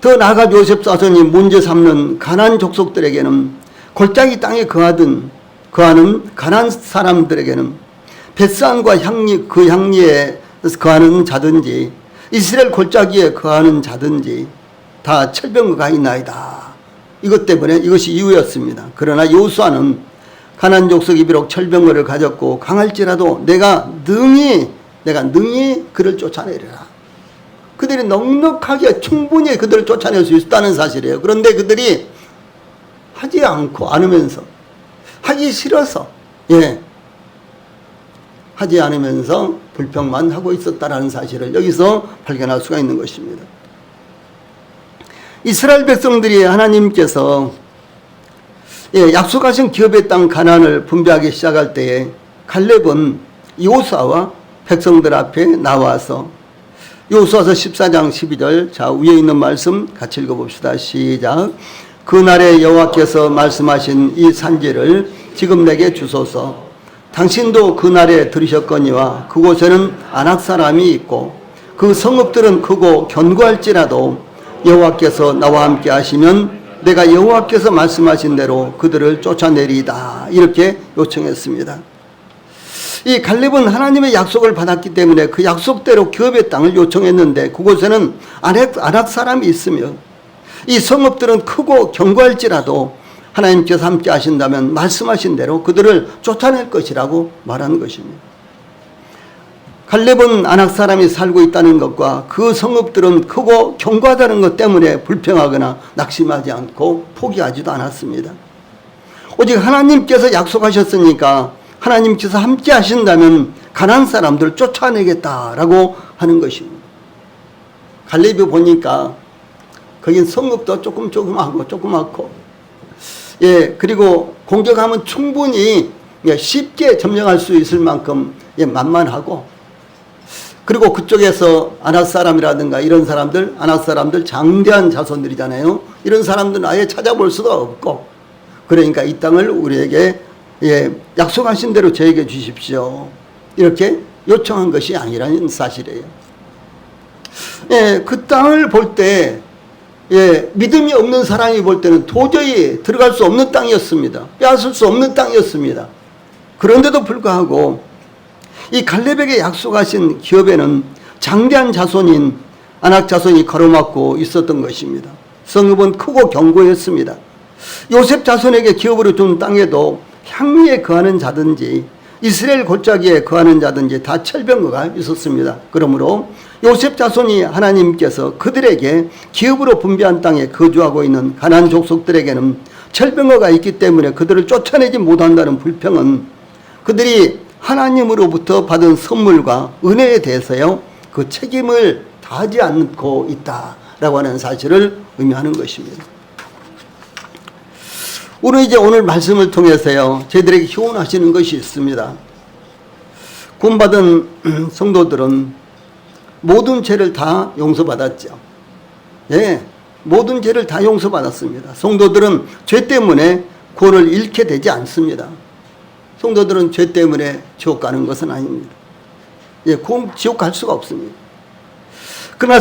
더 나아가 요셉 자손이 문제 삼는 가나안 족속들에게는 골짜기 땅에 거하는 가나안 사람들에게는 벳산과 그 향리에 거하는 자든지 이스라엘 골짜기에 거하는 자든지 다 철병거가 있나이다. 이것 때문에 이것이 이유였습니다. 그러나 여호수아는 가나안 족속이 비록 철병거를 가졌고 강할지라도 내가 능히 그를 쫓아내리라. 그들이 넉넉하게 충분히 그들을 쫓아낼 수 있다는 사실이에요. 그런데 그들이 하지 않으면서, 하기 싫어서, 하지 않으면서 불평만 하고 있었다라는 사실을 여기서 발견할 수가 있는 것입니다. 이스라엘 백성들이 하나님께서 약속하신 기업의 땅 가나안을 분배하기 시작할 때에 갈렙은 여호수아와 백성들 앞에 나와서 여호수아서 14장 12절, 자 위에 있는 말씀 같이 읽어봅시다. 시작. 그날에 여호와께서 말씀하신 이 산지를 지금 내게 주소서. 당신도 그날에 들으셨거니와 그곳에는 아낙 사람이 있고 그 성읍들은 크고 견고할지라도 여호와께서 나와 함께 하시면 내가 여호와께서 말씀하신 대로 그들을 쫓아내리이다. 이렇게 요청했습니다. 이 갈렙은 하나님의 약속을 받았기 때문에 그 약속대로 기업의 땅을 요청했는데 그곳에는 아낙 사람이 있으며 이 성읍들은 크고 견고할지라도 하나님께서 함께 하신다면 말씀하신 대로 그들을 쫓아낼 것이라고 말하는 것입니다. 갈렙은 아낙 사람이 살고 있다는 것과 그 성읍들은 크고 견고하다는 것 때문에 불평하거나 낙심하지 않고 포기하지도 않았습니다. 오직 하나님께서 약속하셨으니까 하나님께서 함께 하신다면 가나안 사람들을 쫓아내겠다라고 하는 것입니다. 갈렙이 보니까 거긴 성읍도 조그맣고 그리고 공격하면 충분히 쉽게 점령할 수 있을 만큼 만만하고, 그리고 그쪽에서 아낙 사람이라든가 이런 사람들, 아낙 사람들 장대한 자손들이잖아요. 이런 사람들은 아예 찾아볼 수가 없고, 그러니까 이 땅을 우리에게 약속하신 대로 저에게 주십시오. 이렇게 요청한 것이 아니라는 사실이에요. 그 땅을 볼 때 믿음이 없는 사람이 볼 때는 도저히 들어갈 수 없는 땅이었습니다. 빼앗을 수 없는 땅이었습니다. 그런데도 불구하고 이 갈렙에게 약속하신 기업에는 장대한 자손인 아낙 자손이 가로막고 있었던 것입니다. 성읍은 크고 견고했습니다. 요셉 자손에게 기업으로 준 땅에도 향미에 거하는 자든지 이스라엘 골짜기에 거하는 자든지 다 철병거가 있었습니다. 그러므로 요셉 자손이 하나님께서 그들에게 기업으로 분배한 땅에 거주하고 있는 가나안 족속들에게는 철병거가 있기 때문에 그들을 쫓아내지 못한다는 불평은 그들이 하나님으로부터 받은 선물과 은혜에 대해서요 그 책임을 다하지 않고 있다라고 하는 사실을 의미하는 것입니다. 우리는 이제 오늘 말씀을 통해서요 저희들에게 교훈하시는 것이 있습니다. 구원받은 성도들은 모든 죄를 다 용서받았죠. 모든 죄를 다 용서받았습니다. 성도들은 죄 때문에 구원을 잃게 되지 않습니다. 성도들은 죄 때문에 지옥 가는 것은 아닙니다. 지옥 갈 수가 없습니다. 그러나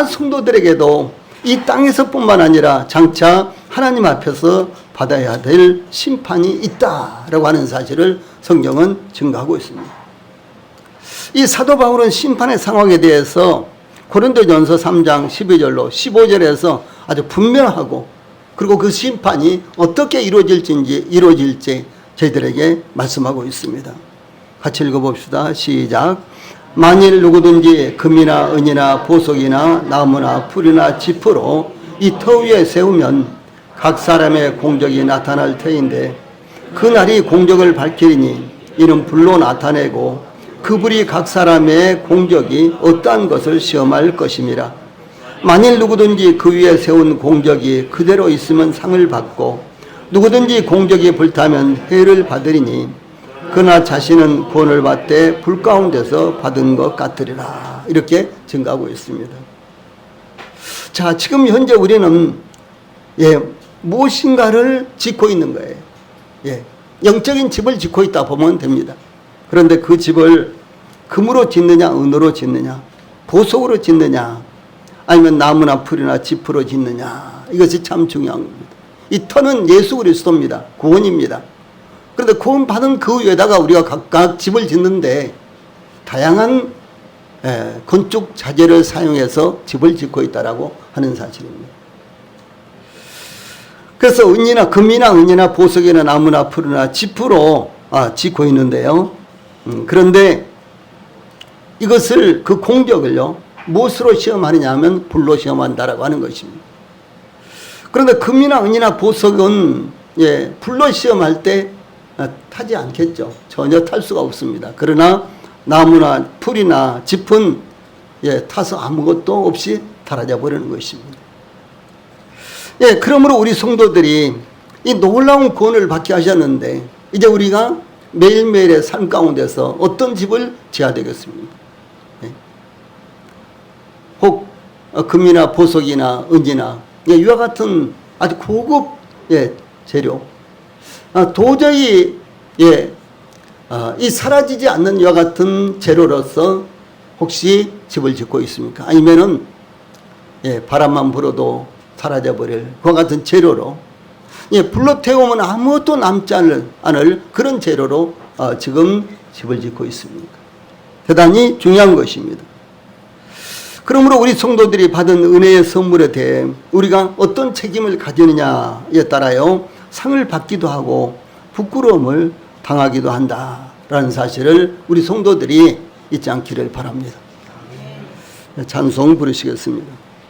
성도들에게도 이 땅에서뿐만 아니라 장차 하나님 앞에서 받아야 될 심판이 있다라고 하는 사실을 성경은 증거하고 있습니다. 이 사도 바울은 심판의 상황에 대해서 고린도전서 3장 12절로 15절에서 아주 분명하고, 그리고 그 심판이 어떻게 이루어질지 저희들에게 말씀하고 있습니다. 같이 읽어봅시다. 시작. 만일 누구든지 금이나 은이나 보석이나 나무나 풀이나 지푸로 이 터 위에 세우면 각 사람의 공적이 나타날 터인데 그 날이 공적을 밝히리니 이는 불로 나타내고 그 불이 각 사람의 공적이 어떠한 것을 시험할 것임이라. 만일 누구든지 그 위에 세운 공적이 그대로 있으면 상을 받고 누구든지 공적이 불타면 해를 받으리니 그나 자신은 구원을 받되 불 가운데서 받은 것 같으리라. 이렇게 증가하고 있습니다. 자, 지금 현재 우리는 무엇인가를 짓고 있는 거예요. 영적인 집을 짓고 있다 보면 됩니다. 그런데 그 집을 금으로 짓느냐, 은으로 짓느냐, 보석으로 짓느냐, 아니면 나무나 풀이나 지푸로 짓느냐, 이것이 참 중요한 겁니다. 이 터는 예수 그리스도입니다. 구원입니다. 그런데 구원받은 그 위에다가 우리가 각각 집을 짓는데 다양한 건축 자재를 사용해서 집을 짓고 있다라고 하는 사실입니다. 그래서 금이나 은이나 보석이나 나무나 풀이나 지푸로 짓고 있는데요. 그런데 이것을, 그 공적을요 무엇으로 시험하느냐 하면 불로 시험한다라고 하는 것입니다. 그런데 금이나 은이나 보석은 예, 불로 시험할 때 타지 않겠죠. 전혀 탈 수가 없습니다. 그러나 나무나 풀이나 짚은 예, 타서 아무것도 없이 사라져 버리는 것입니다. 예, 그러므로 우리 성도들이 이 놀라운 구원을 받게 하셨는데 이제 우리가 매일매일의 삶 가운데서 어떤 집을 지어야 되겠습니까? 예. 혹 금이나 보석이나 은이나 예, 이와 같은 아주 고급 예, 재료 도저히 예, 이 사라지지 않는 이와 같은 재료로서 혹시 집을 짓고 있습니까? 아니면은 예, 바람만 불어도 사라져버릴 그와 같은 재료로 예, 불로 태우면 아무것도 남지 않을 그런 재료로 지금 집을 짓고 있습니까? 대단히 중요한 것입니다. 그러므로 우리 성도들이 받은 은혜의 선물에 대해 우리가 어떤 책임을 가지느냐에 따라요 상을 받기도 하고 부끄러움을 당하기도 한다라는 사실을 우리 성도들이 잊지 않기를 바랍니다. 찬송 부르시겠습니다.